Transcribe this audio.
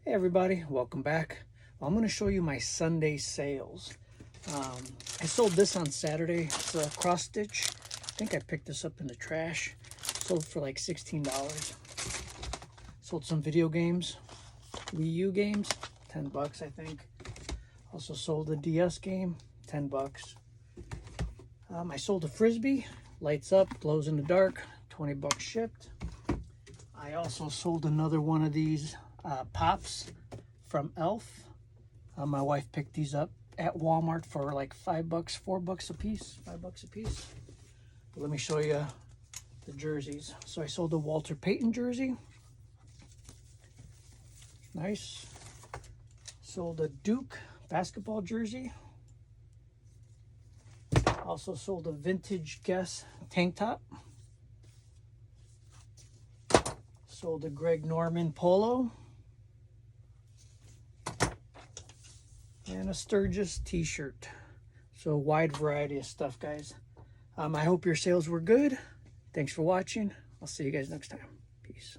Hey everybody, welcome back. I'm going to show you my Sunday sales. I sold this on Saturday. It's a cross stitch. I think I picked this up in the trash. Sold for like $16. Sold some video games, Wii U games, 10 bucks I think. Also sold a DS game, 10 bucks. I sold a Frisbee, lights up, glows in the dark, 20 bucks shipped. I also sold another one of these pops from Elf. My wife picked these up at Walmart for like 5 bucks, 4 bucks a piece, 5 bucks a piece. But let me show you the jerseys. So I sold a Walter Payton jersey. Nice. Sold a Duke basketball jersey. Also sold a vintage Guess tank top. Sold a Greg Norman polo. And a Sturgis t-shirt. So a wide variety of stuff, guys. I hope your sales were good. Thanks for watching. I'll see you guys next time. Peace.